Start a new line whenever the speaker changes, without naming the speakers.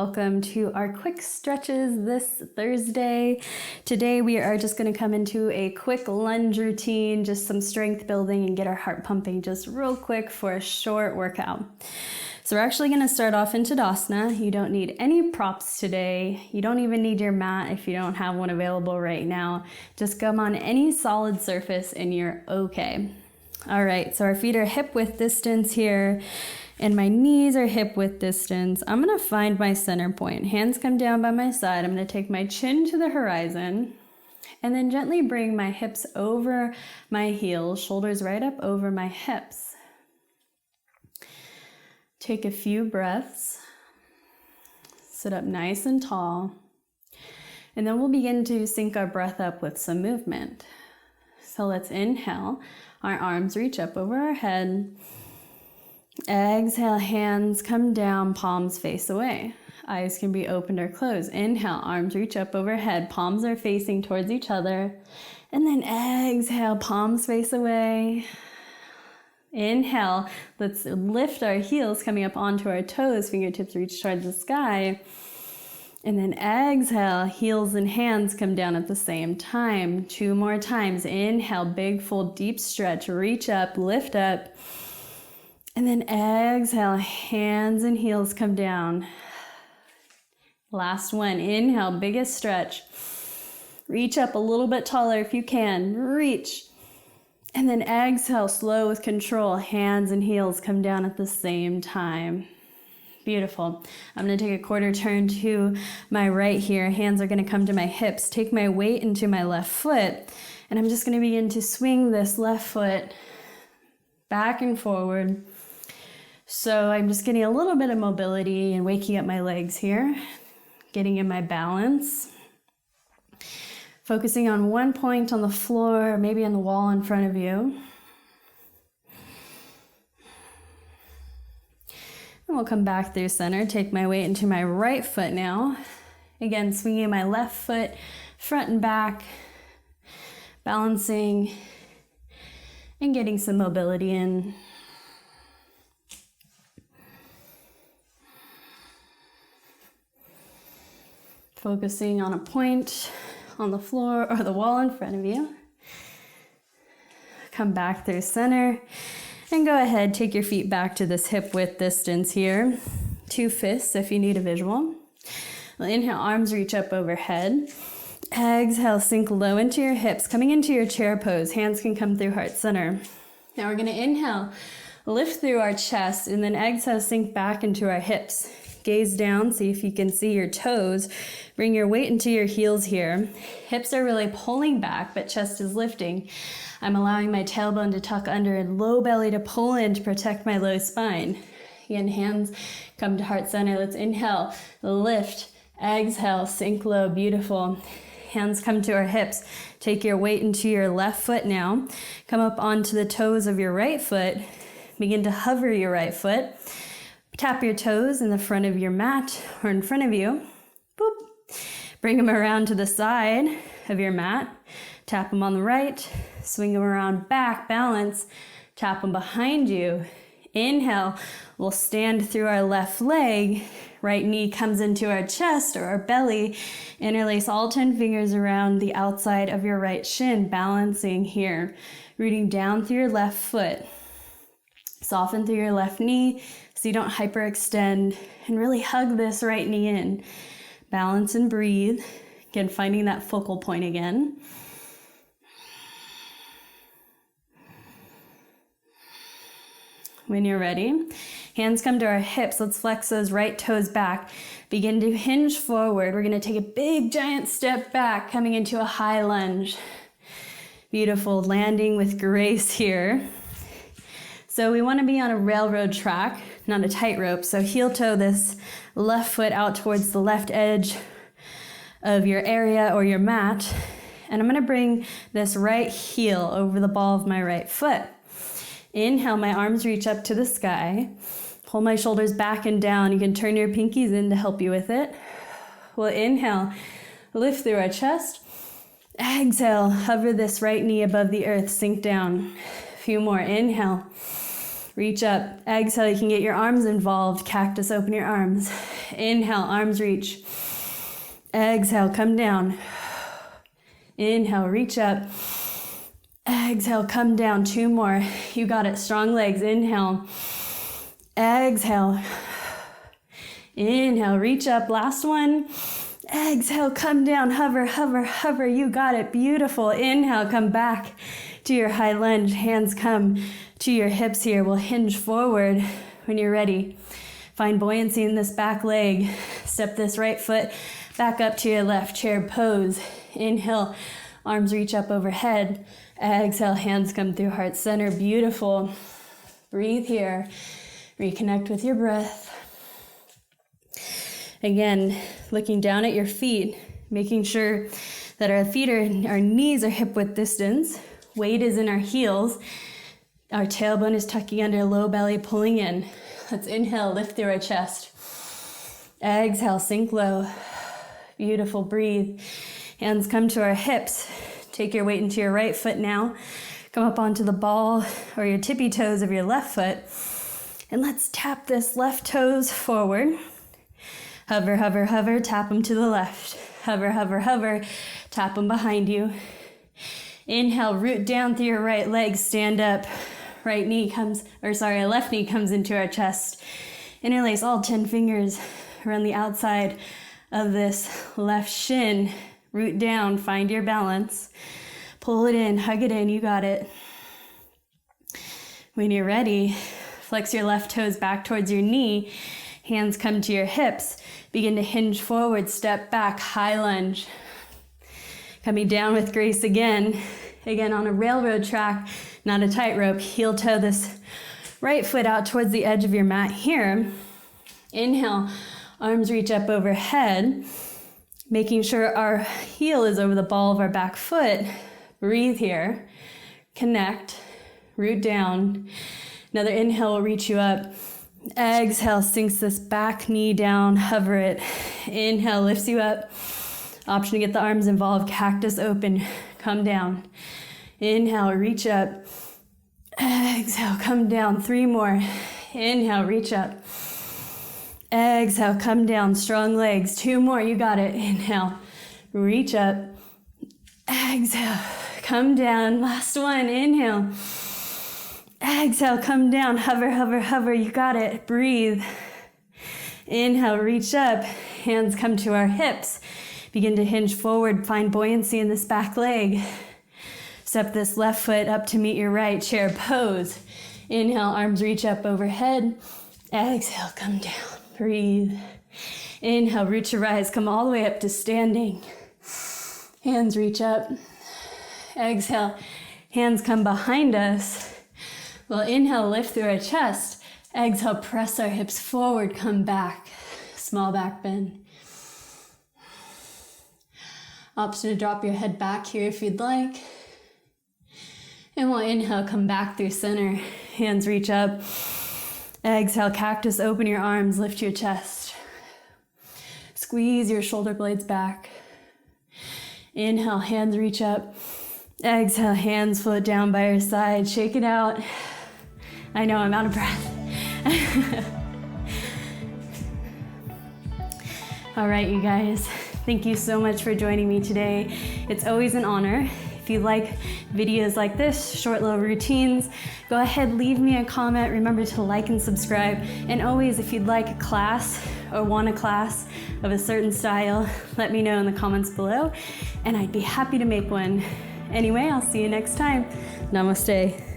welcome to our quick stretches this Thursday. Today we are just going to come into a quick lunge routine, just some strength building and get our heart pumping just real quick for a short workout. So we're actually going to start off in Tadasana. You don't need any props today. You don't even need your mat if you don't have one available right now. Just come on any solid surface and you're okay. All right, so our feet are hip width distance here and my knees are hip width distance. I'm going to find my center point. Hands come down by my side. I'm going to take my chin to the horizon and then gently bring my hips over my heels, shoulders right up over my hips. Take a few breaths, sit up nice and tall, and then we'll begin to sync our breath up with some movement. So let's inhale, our arms reach up over our head. Exhale, hands come down, palms face away. Eyes can be opened or closed. Inhale, arms reach up overhead, palms are facing towards each other. And then exhale, palms face away. Inhale, let's lift our heels coming up onto our toes, fingertips reach towards the sky. And then exhale, heels and hands come down at the same time. 2 more times. Inhale, big full deep stretch, reach up, lift up. And then exhale, hands and heels come down. Last one, inhale, biggest stretch. Reach up a little bit taller if you can, reach. And then exhale, slow with control. Hands and heels come down at the same time. Beautiful. I'm going to take a quarter turn to my right here. Hands are going to come to my hips. Take my weight into my left foot. And I'm just going to begin to swing this left foot back and forward. So I'm just getting a little bit of mobility and waking up my legs here. Getting in my balance. Focusing on one point on the floor, maybe on the wall in front of you. And we'll come back through center. Take my weight into my right foot now. Again, swinging my left foot front and back. Balancing and getting some mobility in. Focusing on a point on the floor or the wall in front of you. Come back through center and go ahead, take your feet back to this hip width distance here. 2 fists if you need a visual. Well, inhale, arms reach up overhead. Exhale, sink low into your hips, coming into your chair pose. Hands can come through heart center. Now we're going to inhale, lift through our chest, and then exhale, sink back into our hips. Gaze down, see if you can see your toes. Bring your weight into your heels here. Hips are really pulling back, but chest is lifting. I'm allowing my tailbone to tuck under and low belly to pull in to protect my low spine. Again, hands come to heart center. Let's inhale, lift, exhale, sink low, beautiful. Hands come to our hips. Take your weight into your left foot now. Come up onto the toes of your right foot. Begin to hover your right foot. Tap your toes in the front of your mat or in front of you. Boop. Bring them around to the side of your mat. Tap them on the right. Swing them around back, balance. Tap them behind you. Inhale, we'll stand through our left leg. Right knee comes into our chest or our belly. Interlace all 10 fingers around the outside of your right shin, balancing here. Rooting down through your left foot. Soften through your left knee so you don't hyperextend, and really hug this right knee in. Balance and breathe. Again, finding that focal point again. When you're ready, hands come to our hips. Let's flex those right toes back. Begin to hinge forward. We're going to take a big giant step back, coming into a high lunge. Beautiful, landing with grace here. So we want to be on a railroad track, not a tightrope. So heel toe this left foot out towards the left edge of your area or your mat. And I'm going to bring this right heel over the ball of my right foot. Inhale, my arms reach up to the sky. Pull my shoulders back and down. You can turn your pinkies in to help you with it. We'll inhale, lift through our chest. Exhale, hover this right knee above the earth, sink down. A few more, inhale. reach up. Exhale, you can get your arms involved. Cactus, open your arms. Inhale, arms reach. Exhale, come down. Inhale, reach up. Exhale, come down. 2 more. You got it. Strong legs. Inhale. Exhale. Inhale, reach up. Last one. Exhale, come down. Hover, hover, hover. You got it. Beautiful. Inhale, come back to your high lunge. Hands come to your hips here. We'll hinge forward when you're ready. Find buoyancy in this back leg. Step this right foot back up to your left. Chair pose. Inhale, arms reach up overhead. Exhale, hands come through heart center. Beautiful. Breathe here. Reconnect with your breath. Again, looking down at your feet, making sure that our knees are hip width distance. Weight is in our heels. Our tailbone is tucking under, low belly pulling in. Let's inhale, lift through our chest. Exhale, sink low. Beautiful, breathe. Hands come to our hips. Take your weight into your right foot now. Come up onto the ball or your tippy toes of your left foot. And let's tap this left toes forward. Hover, hover, hover, tap them to the left. Hover, hover, hover, tap them behind you. Inhale, root down through your right leg, stand up. Left knee comes into our chest. Interlace all 10 fingers around the outside of this left shin. Root down, find your balance. Pull it in, hug it in, you got it. When you're ready, flex your left toes back towards your knee. Hands come to your hips. Begin to hinge forward, step back, high lunge. Coming down with grace again. Again on a railroad track, not a tightrope. Heel toe this right foot out towards the edge of your mat here. Inhale, arms reach up overhead. Making sure our heel is over the ball of our back foot. Breathe here. Connect. Root down. Another inhale will reach you up. Exhale, sinks this back knee down, hover it. Inhale, lifts you up. Option to get the arms involved, cactus open, come down. Inhale, reach up. Exhale, come down, 3 more. Inhale, reach up. Exhale, come down, strong legs, 2 more, you got it. Inhale, reach up. Exhale, come down, last one, inhale. Exhale, come down, hover, hover, hover, you got it, breathe. Inhale, reach up, hands come to our hips. Begin to hinge forward, find buoyancy in this back leg. Step this left foot up to meet your right, chair pose. Inhale, arms reach up overhead. Exhale, come down, breathe. Inhale, root to rise, come all the way up to standing. Hands reach up. Exhale, hands come behind us. We'll inhale, lift through our chest. Exhale, press our hips forward, come back. Small back bend. Option to drop your head back here if you'd like. And we'll inhale, come back through center. Hands reach up. Exhale, cactus, open your arms, lift your chest. Squeeze your shoulder blades back. Inhale, hands reach up. Exhale, hands float down by your side. Shake it out. I know I'm out of breath. All right, you guys. Thank you so much for joining me today. It's always an honor. If you like videos like this, short little routines, go ahead, leave me a comment. Remember to like and subscribe. And always, if you'd like a class or want a class of a certain style, let me know in the comments below, and I'd be happy to make one. Anyway, I'll see you next time. Namaste.